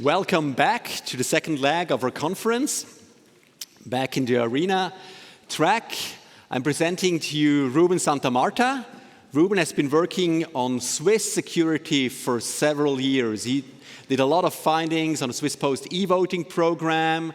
Welcome back to the second leg of our conference, back in the arena track. I'm presenting to you Ruben Santamarta. Ruben has been working on Swiss security for several years. He did a lot of findings on the Swiss Post e-voting program.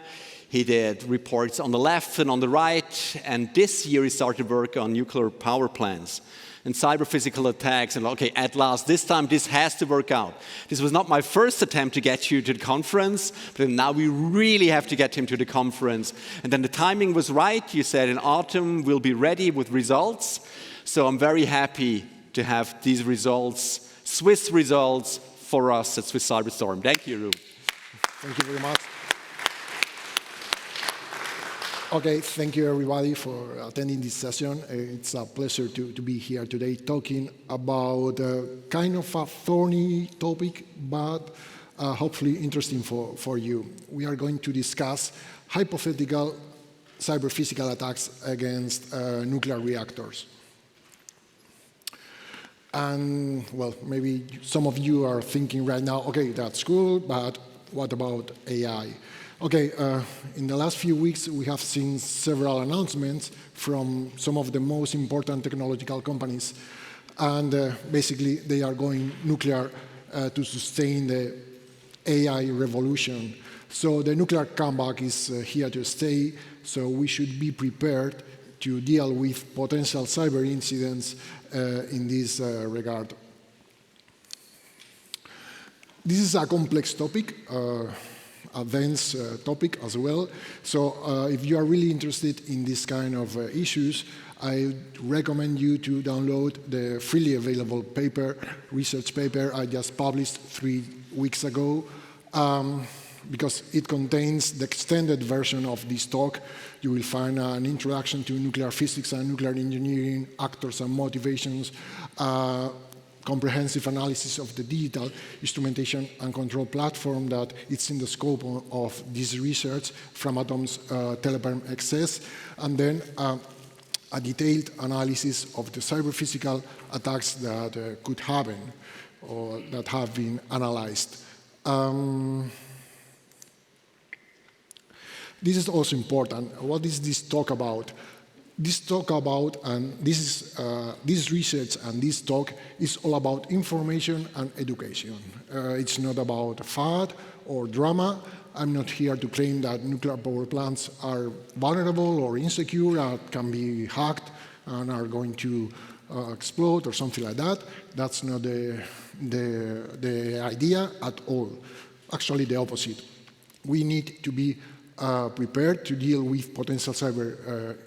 He did reports on the left and on the right, and this year he started work on nuclear power plants and cyber-physical attacks, and okay, at last, this time this has to work out. This was not my first attempt to get you to the conference, but now we really have to get him to the conference. And then the timing was right. You said in autumn we'll be ready with results. So I'm very happy to have these results, Swiss results, for us at Swiss Cyberstorm. Thank you, Ruben. Thank you very much. Okay, thank you everybody for attending this session. It's a pleasure to be here today talking about kind of a thorny topic, but hopefully interesting for you. We are going to discuss hypothetical cyber-physical attacks against nuclear reactors. And, well, maybe some of you are thinking right now, okay, that's cool, but what about AI? Okay, in the last few weeks, we have seen several announcements from some of the most important technological companies. And basically, they are going nuclear to sustain the AI revolution. So the nuclear comeback is here to stay. So we should be prepared to deal with potential cyber incidents in this regard. This is a complex topic. Advanced topic as well. So if you are really interested in this kind of issues, I recommend you to download the freely available research paper I just published 3 weeks ago, because it contains the extended version of this talk. You will find an introduction to nuclear physics and nuclear engineering, actors and motivations, comprehensive analysis of the digital instrumentation and control platform that it's in the scope of this research from Atom's Teleperm XS, and then a detailed analysis of the cyber-physical attacks that could happen or that have been analyzed. This is also important. What is this talk about? This talk about, and this research and this talk is all about information and education. It's not about fad or drama. I'm not here to claim that nuclear power plants are vulnerable or insecure, can be hacked and are going to explode or something like that. That's not the idea at all. Actually, the opposite. We need to be prepared to deal with potential cyber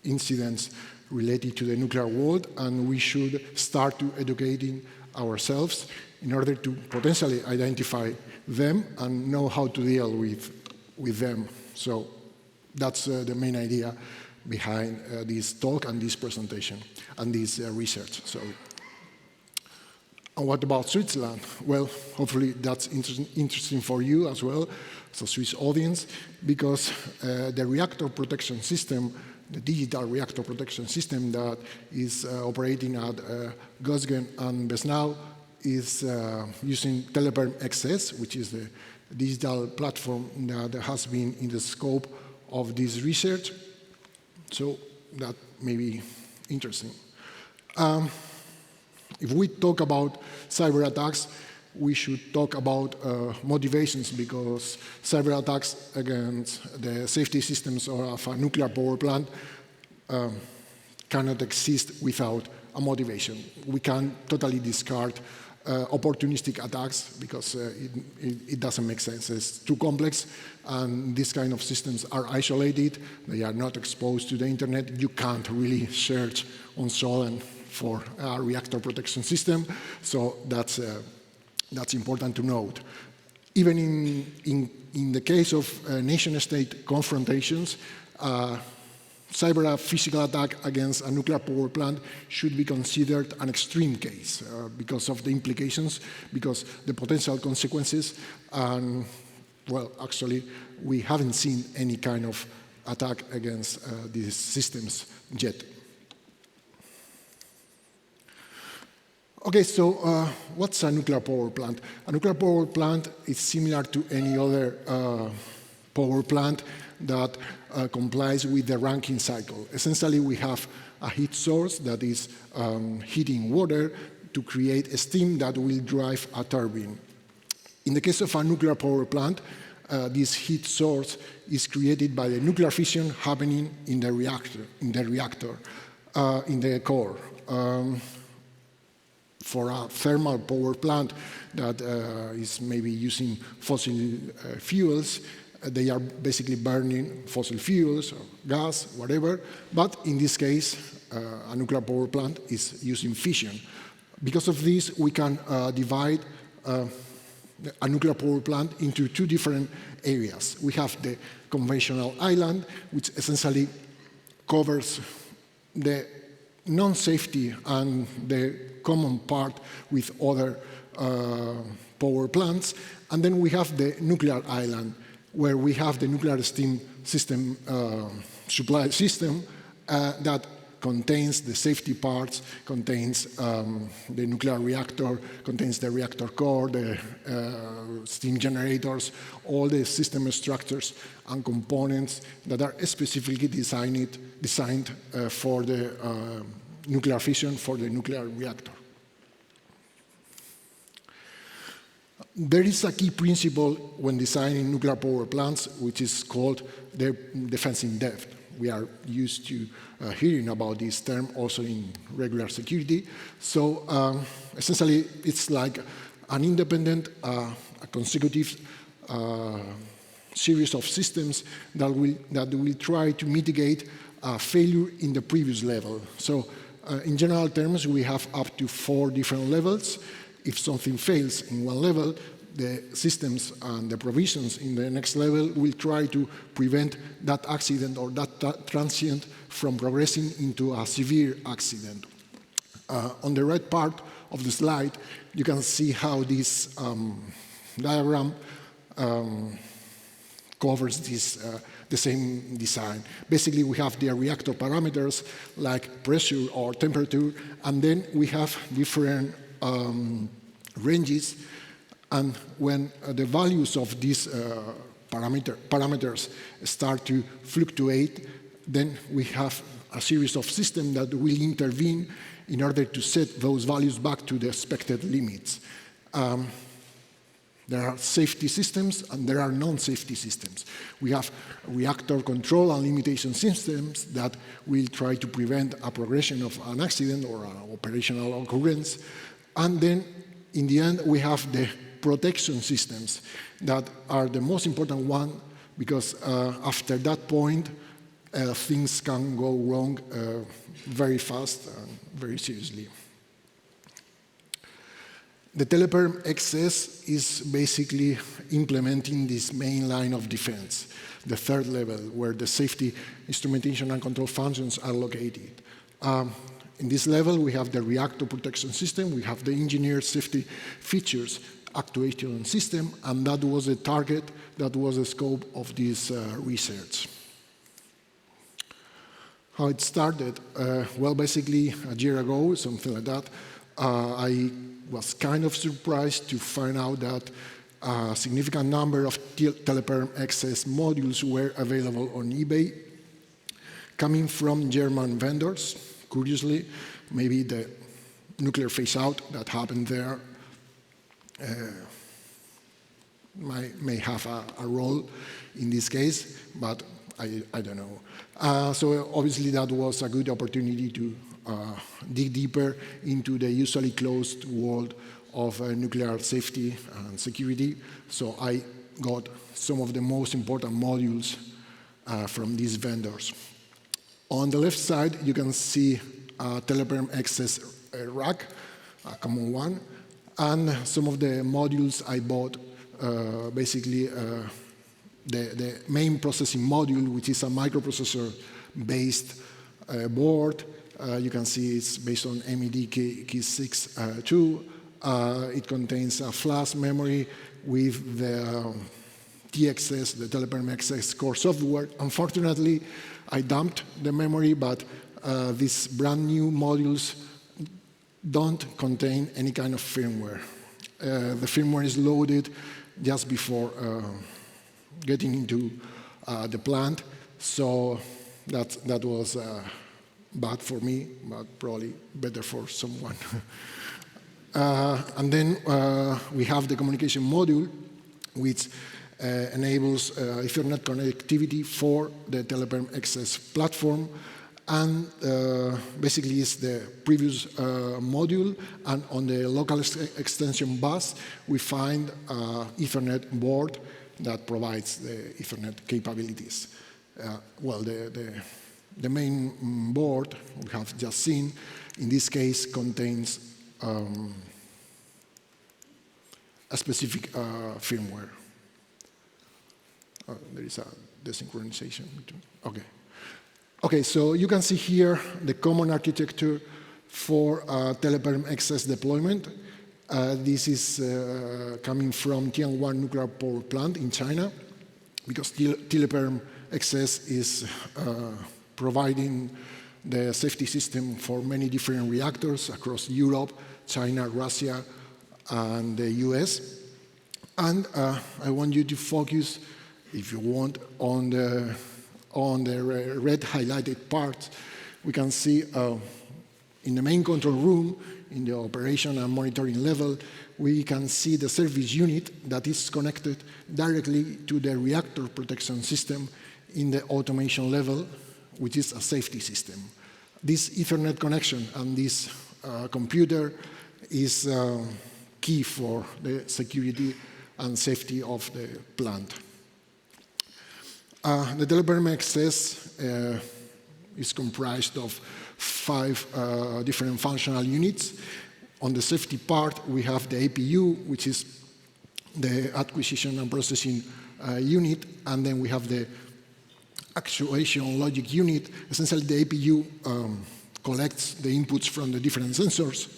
incidents related to the nuclear world, and we should start to educating ourselves in order to potentially identify them and know how to deal with them. So that's the main idea behind this talk and this presentation and this research. So, and what about Switzerland? Well, hopefully that's interesting for you as well, so Swiss audience, because the reactor protection system, the digital reactor protection system that is operating at Göttingen and Besnau is using Teleperm XS, which is the digital platform that has been in the scope of this research. So that may be interesting. If we talk about cyber attacks, we should talk about motivations, because cyber attacks against the safety systems of a nuclear power plant cannot exist without a motivation. We can totally discard opportunistic attacks because it doesn't make sense. It's too complex, and these kind of systems are isolated. They are not exposed to the internet. You can't really search on Solent for a reactor protection system, so that's important to note. Even in the case of nation-state confrontations, cyber-physical attack against a nuclear power plant should be considered an extreme case because of the implications, because the potential consequences, and, well, actually, we haven't seen any kind of attack against these systems yet. Okay, so what's a nuclear power plant? A nuclear power plant is similar to any other power plant that complies with the Rankine cycle. Essentially, we have a heat source that is heating water to create steam that will drive a turbine. In the case of a nuclear power plant, this heat source is created by the nuclear fission happening in the reactor, in the core. For a thermal power plant that is maybe using fossil fuels, they are basically burning fossil fuels or gas, whatever. But in this case, a nuclear power plant is using fission. Because of this, we can divide a nuclear power plant into two different areas. We have the conventional island, which essentially covers the non-safety and the common part with other power plants. And then we have the nuclear island, where we have the nuclear steam system, supply system that contains the safety parts, contains the nuclear reactor, contains the reactor core, the steam generators, all the system structures and components that are specifically designed for the nuclear fission, for the nuclear reactor. There is a key principle when designing nuclear power plants, which is called the defense in depth. We are used to hearing about this term also in regular security. So essentially, it's like an independent, a consecutive series of systems that will try to mitigate failure in the previous level. So in general terms, we have up to 4 different levels. If something fails in one level, the systems and the provisions in the next level will try to prevent that accident or that transient from progressing into a severe accident. On the right part of the slide, you can see how this diagram covers the same design. Basically, we have the reactor parameters like pressure or temperature, and then we have different ranges, and when the values of these parameters start to fluctuate, then we have a series of systems that will intervene in order to set those values back to the expected limits. There are safety systems and there are non-safety systems. We have reactor control and limitation systems that will try to prevent a progression of an accident or an operational occurrence. And then, in the end, we have the protection systems that are the most important one, because after that point, things can go wrong very fast and very seriously. The Teleperm XS is basically implementing this main line of defense, the third level, where the safety, instrumentation, and control functions are located. In this level, we have the reactor protection system, we have the engineered safety features, actuation system, and that was the target, that was the scope of this research. How it started? Well, basically, a year ago, something like that, I was kind of surprised to find out that a significant number of Teleperm XS modules were available on eBay, coming from German vendors. Curiously, maybe the nuclear phase-out that happened there may have a role in this case, but I don't know. So obviously that was a good opportunity to dig deeper into the usually closed world of nuclear safety and security. So I got some of the most important modules from these vendors. On the left side, you can see a Teleperm XS rack, a common one, and some of the modules I bought, basically the main processing module, which is a microprocessor-based board. You can see it's based on MED-K6-2. It contains a flash memory with the TXS, the Teleperm XS core software. Unfortunately, I dumped the memory, but these brand new modules don't contain any kind of firmware. The firmware is loaded just before getting into the plant, so that was bad for me, but probably better for someone. And then we have the communication module, which enables Ethernet connectivity for the Teleperm XS platform, and basically it's the previous module, and on the local extension bus we find Ethernet board that provides the Ethernet capabilities. Well, the main board we have just seen, in this case, contains a specific firmware. There is a desynchronization between. Okay, so you can see here the common architecture for Teleperm XS deployment. This is coming from Tianwan nuclear power plant in China, because Teleperm XS is providing the safety system for many different reactors across Europe, China, Russia, and the US. And I want you to focus, if you want, on the red highlighted part. We can see in the main control room, in the operation and monitoring level, we can see the service unit that is connected directly to the reactor protection system in the automation level, which is a safety system. This Ethernet connection and this computer is key for the security and safety of the plant. The Teleperm XS is comprised of 5 different functional units. On the safety part, we have the APU, which is the acquisition and processing unit, and then we have the actuation logic unit. Essentially, the APU collects the inputs from the different sensors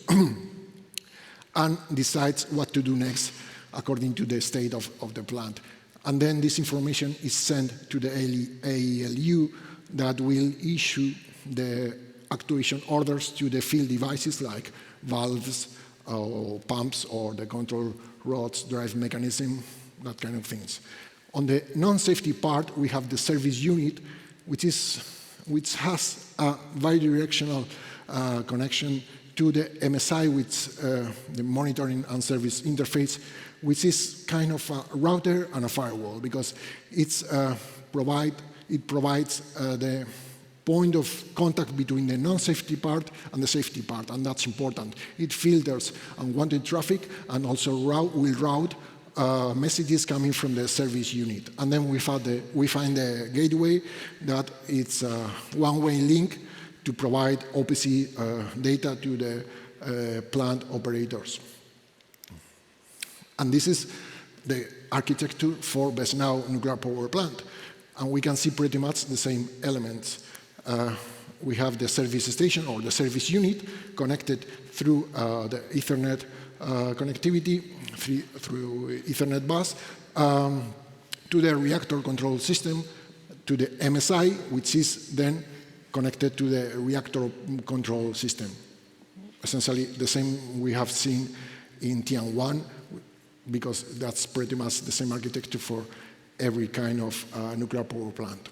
and decides what to do next according to the state of the plant. And then this information is sent to the AELU that will issue the actuation orders to the field devices like valves or pumps or the control rods, drive mechanism, that kind of things. On the non-safety part, we have the service unit, which has a bidirectional connection to the MSI, which the monitoring and service interface, which is kind of a router and a firewall, because it provides the point of contact between the non-safety part and the safety part, and that's important. It filters unwanted traffic and also will route messages coming from the service unit. And then we find the gateway that it's a one-way link to provide OPC data to the plant operators. And this is the architecture for Besnau nuclear power plant. And we can see pretty much the same elements. We have the service station or the service unit connected through the Ethernet connectivity, through Ethernet bus, to the reactor control system, to the MSI, which is then connected to the reactor control system. Essentially the same we have seen in Tianwan, because that's pretty much the same architecture for every kind of nuclear power plant.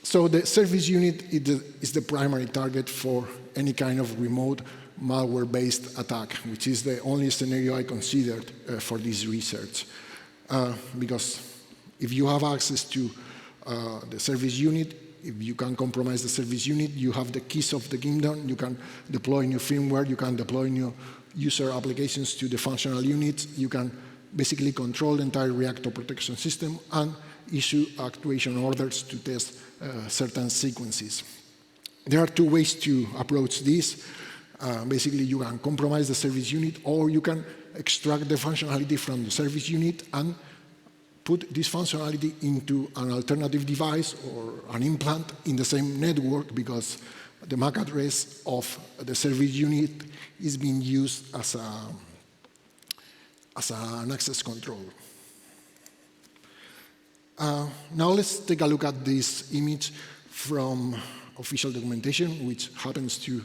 So the service unit is the primary target for any kind of remote malware-based attack, which is the only scenario I considered for this research. Because if you have access to the service unit, if you can compromise the service unit, you have the keys of the kingdom, you can deploy new firmware, you can deploy new user applications to the functional units, you can basically control the entire reactor protection system and issue actuation orders to test certain sequences. There are 2 ways to approach this. Basically, you can compromise the service unit, or you can extract the functionality from the service unit and put this functionality into an alternative device or an implant in the same network, because the MAC address of the service unit is being used as an access control. Now let's take a look at this image from official documentation, which happens to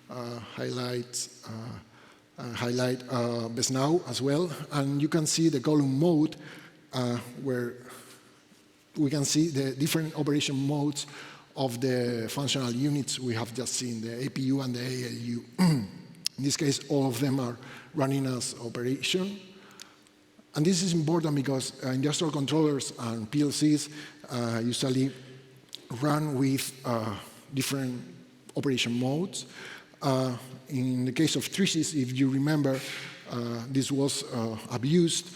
highlight best now as well. And you can see the column mode where we can see the different operation modes of the functional units we have just seen, the APU and the ALU. In this case, all of them are running as operation. And this is important because industrial controllers and PLCs usually run with different operation modes. In the case of 3Cs, if you remember, this was abused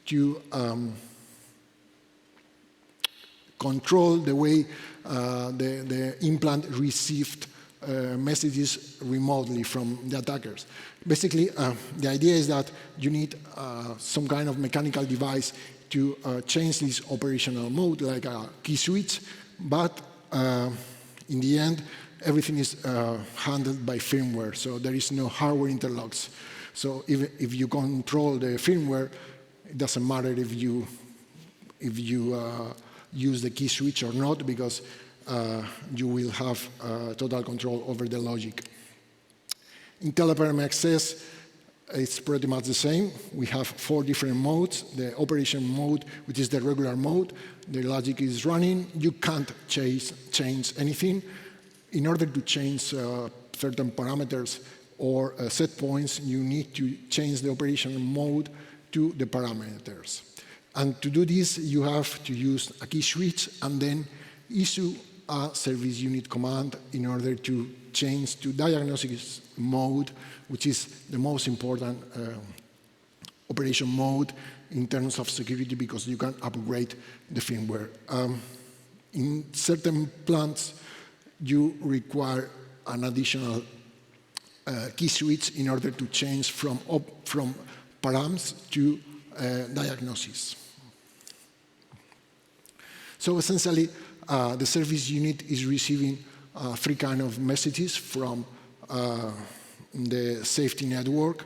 to control the way the implant received messages remotely from the attackers. Basically, the idea is that you need some kind of mechanical device to change this operational mode, like a key switch, but in the end, everything is handled by firmware, so there is no hardware interlocks. So if you control the firmware, it doesn't matter if you use the key switch or not, because you will have total control over the logic. In Teleperm XS, it's pretty much the same. We have 4 different modes. The operation mode, which is the regular mode, the logic is running. You can't change anything. In order to change certain parameters or set points, you need to change the operation mode to the parameters. And to do this, you have to use a key switch and then issue a service unit command in order to change to diagnosis mode, which is the most important operation mode in terms of security, because you can upgrade the firmware. In certain plants, you require an additional key switch in order to change from params to diagnosis. So essentially, the service unit is receiving 3 kinds of messages from the safety network.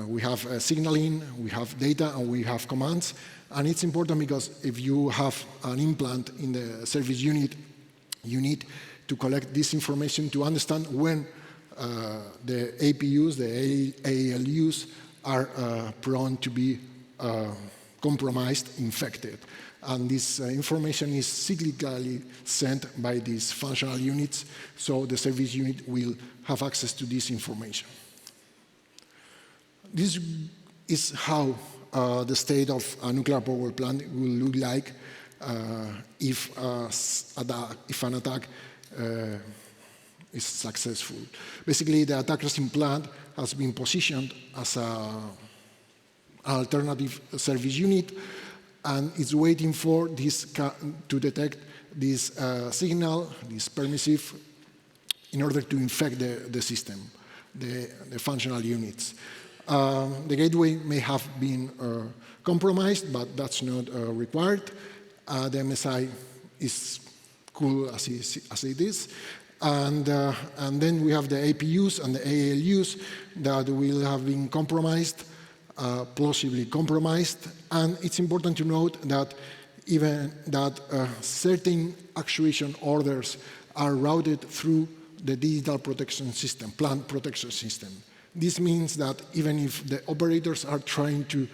We have signaling, we have data, and we have commands. And it's important because if you have an implant in the service unit, you need to collect this information to understand when the APUs, the ALUs, are prone to be compromised, infected. And this information is cyclically sent by these functional units, so the service unit will have access to this information. This is how the state of a nuclear power plant will look like if an attack is successful. Basically, the attacker's implant has been positioned as an alternative service unit, and it's waiting for this to detect this signal, this permissive, in order to infect the system, the functional units. The gateway may have been compromised, but that's not required. The MSI is cool as it is. And then we have the APUs and the ALUs that will have been compromised, plausibly compromised. And it's important to note that even that certain actuation orders are routed through the digital protection system, plant protection system. This means that even if the operators are trying to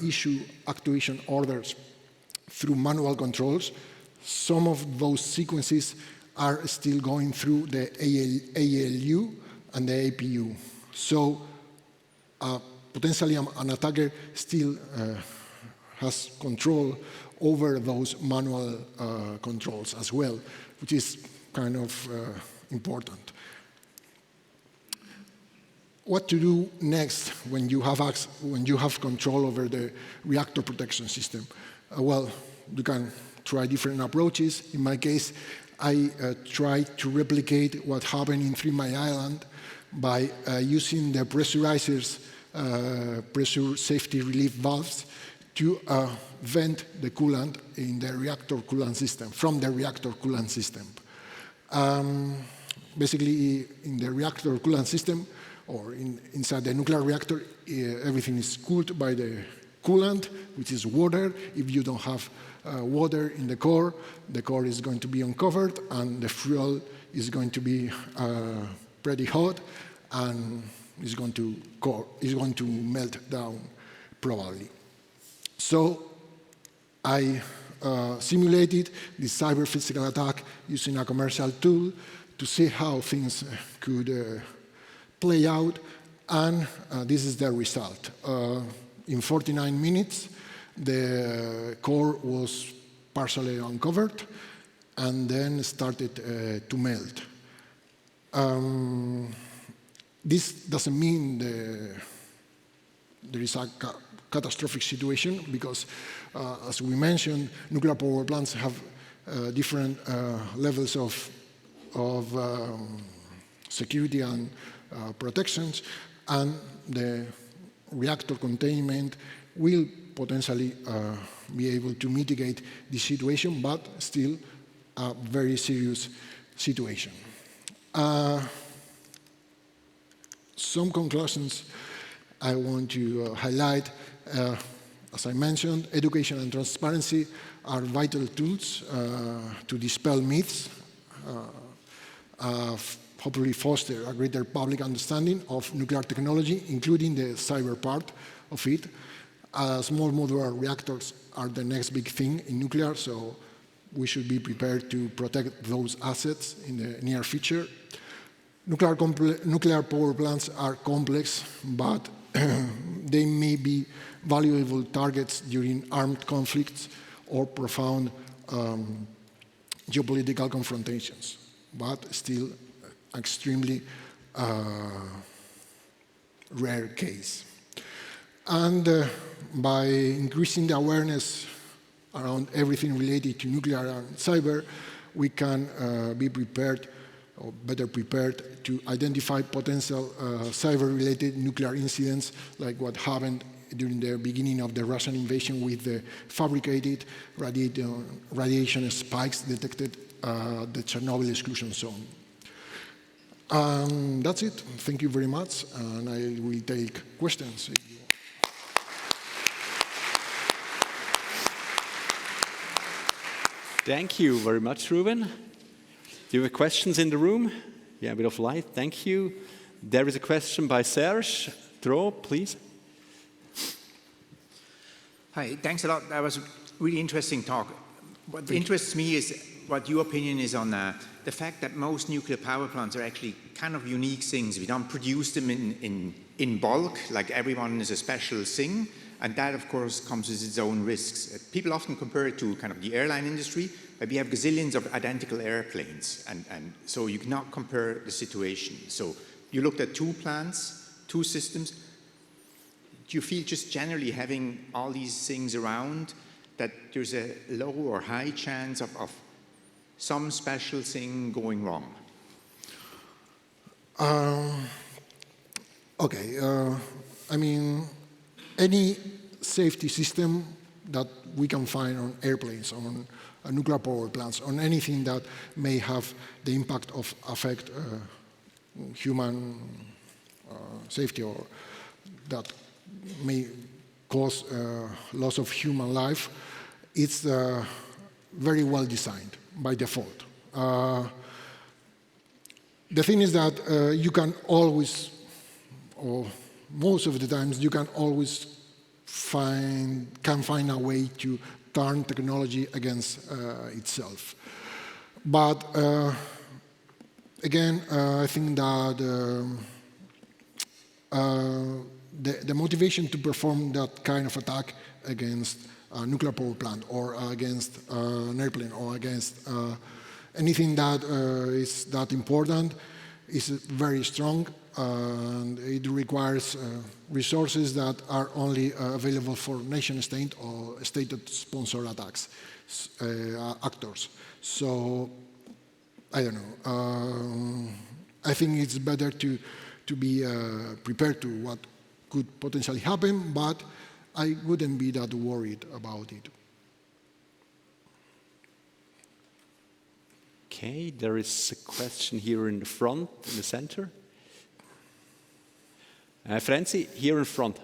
issue actuation orders through manual controls, some of those sequences are still going through the ALU and the APU. So potentially an attacker still has control over those manual controls as well, which is kind of important. What to do next when you have control over the reactor protection system? Well, you can try different approaches. In my case, I tried to replicate what happened in 3 Mile Island by using the pressurizers, pressure safety relief valves, to vent the coolant in the reactor coolant system, from the reactor coolant system. Basically, in the reactor coolant system, or inside the nuclear reactor, everything is cooled by the coolant, which is water. If you don't have water in the core is going to be uncovered, and the fuel is going to be pretty hot, and it's going to melt down probably. So I simulated this cyber physical attack using a commercial tool to see how things could play out, and this is the result. In 49 minutes, the core was partially uncovered and then started to melt. This doesn't mean there is a catastrophic situation, because, as we mentioned, nuclear power plants have different levels of security and protections, and the reactor containment will potentially be able to mitigate this situation, but still a very serious situation. Some conclusions I want to highlight. As I mentioned, education and transparency are vital tools to dispel myths, hopefully foster a greater public understanding of nuclear technology, including the cyber part of it. Small modular reactors are the next big thing in nuclear, so we should be prepared to protect those assets in the near future. Nuclear power plants are complex, but they may be valuable targets during armed conflicts or profound geopolitical confrontations, but still extremely rare case. And by increasing the awareness around everything related to nuclear and cyber, we can be prepared, or better prepared, to identify potential cyber-related nuclear incidents like what happened during the beginning of the Russian invasion with the fabricated radiation spikes detected at the Chernobyl exclusion zone. That's it. Thank you very much, and I will take questions. Thank you very much, Ruben. Do you have questions in the room? Yeah, a bit of light. Thank you. There is a question by Serge. Draw, please. Hi, thanks a lot. That was a really interesting talk. What interests me is what your opinion is on the fact that most nuclear power plants are actually kind of unique things. We don't produce them in bulk, like everyone is a special thing. And that, of course, comes with its own risks. People often compare it to kind of the airline industry, where we have gazillions of identical airplanes. And so you cannot compare the situation. So you looked at 2 plants, 2 systems. Do you feel just generally having all these things around that there's a low or high chance of some special thing going wrong? Okay. I mean, any safety system that we can find on airplanes, on nuclear power plants, on anything that may have the impact of affect human safety, or that may cause loss of human life, it's very well designed by default. The thing is that you can always, or most of the times, you can always find a way to turn technology against itself. But again, I think that the motivation to perform that kind of attack against a nuclear power plant, or against an airplane, or against anything that is that important is very strong, and it requires resources that are only available for nation-state or state-sponsored attacks, actors. So, I don't know. I think it's better to be prepared to what could potentially happen, but I wouldn't be that worried about it. Okay, there is a question here in the front, in the center. Franzi, here in front.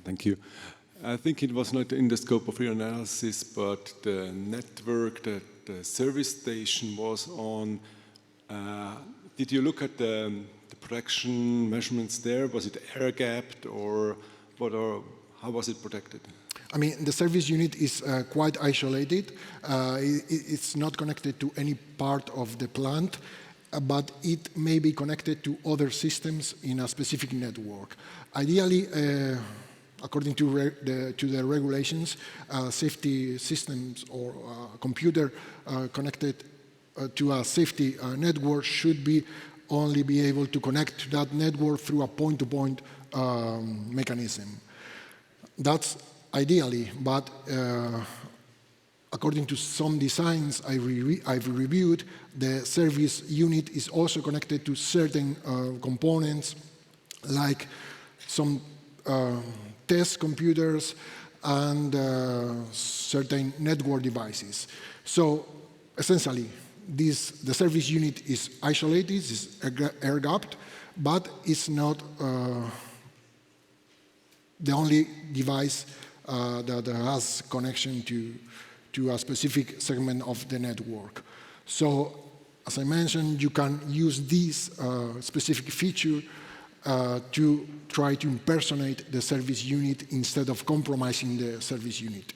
Thank you. I think it was not in the scope of your analysis, but the network that the service station was on, did you look at the protection measurements there? Was it air-gapped or how was it protected? I mean, the service unit is quite isolated. It's not connected to any part of the plant, but it may be connected to other systems in a specific network. Ideally, according to the regulations, safety systems or computer connected to a safety network should only be able to connect to that network through a point-to-point mechanism. That's ideally, but according to some designs I've reviewed, the service unit is also connected to certain components, like some test computers and certain network devices. So essentially, the service unit is isolated, is air-gapped, but it's not the only device that has connection to a specific segment of the network. So, as I mentioned, you can use this specific feature to try to impersonate the service unit instead of compromising the service unit.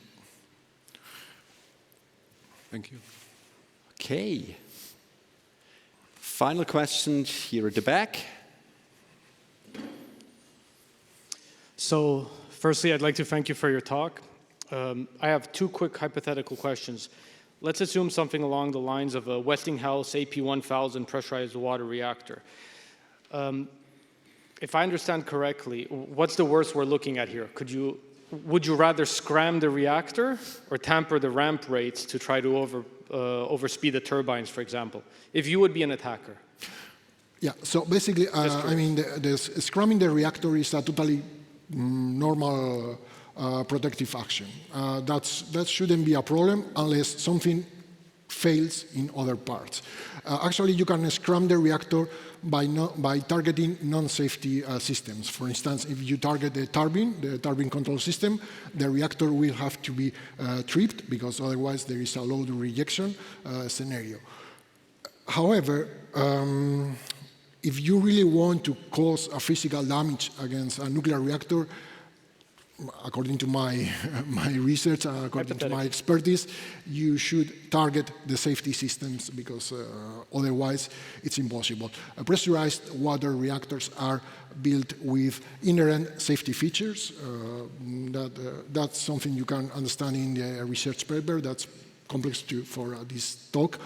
Thank you. Okay. Final question here at the back. So, firstly, I'd like to thank you for your talk. I have two quick hypothetical questions. Let's assume something along the lines of a Westinghouse AP1000 pressurized water reactor. If I understand correctly, what's the worst we're looking at here? Would you rather scram the reactor or tamper the ramp rates to try to overspeed the turbines, for example, if you would be an attacker? Yeah, so basically, I mean, scramming the reactor is a totally normal protective action. That shouldn't be a problem unless something fails in other parts. Actually, you can scram the reactor by targeting non-safety systems. For instance, if you target the turbine control system, the reactor will have to be tripped because otherwise there is a load rejection scenario. However, if you really want to cause a physical damage against a nuclear reactor, according to my research, according to my expertise, you should target the safety systems because otherwise it's impossible. Pressurized water reactors are built with inherent safety features. That's something you can understand in the research paper. That's complex for this talk.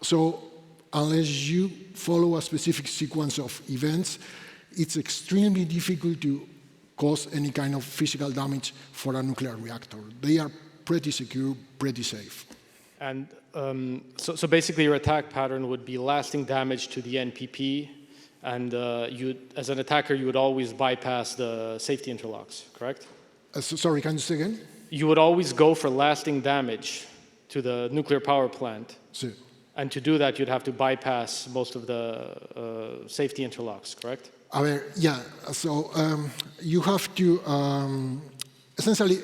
So unless you follow a specific sequence of events, it's extremely difficult to cause any kind of physical damage for a nuclear reactor. They are pretty secure, pretty safe. And so basically your attack pattern would be lasting damage to the NPP, and as an attacker, you would always bypass the safety interlocks, correct? Sorry, can you say again? You would always go for lasting damage to the nuclear power plant. Sí. And to do that, you'd have to bypass most of the safety interlocks, correct? Yeah, so you have to, essentially,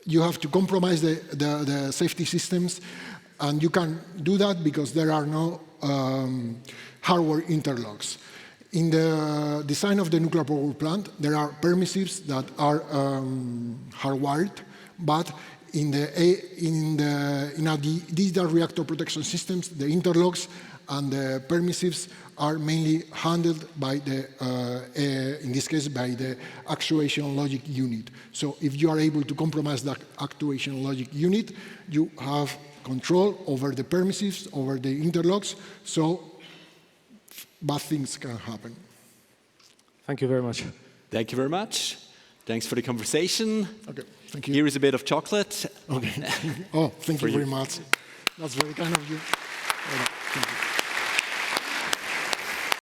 you have to compromise the safety systems, and you can do that because there are no hardware interlocks. In the design of the nuclear power plant, there are permissives that are hardwired, but in digital reactor protection systems, the interlocks and the permissives are mainly handled by in this case, by the actuation logic unit. So if you are able to compromise that actuation logic unit, you have control over the permissives, over the interlocks, so bad things can happen. Thank you very much. Thank you very much. Thanks for the conversation. Okay, thank you. Here is a bit of chocolate. Okay. Oh, thank you very much. That's very kind of you. Thank you.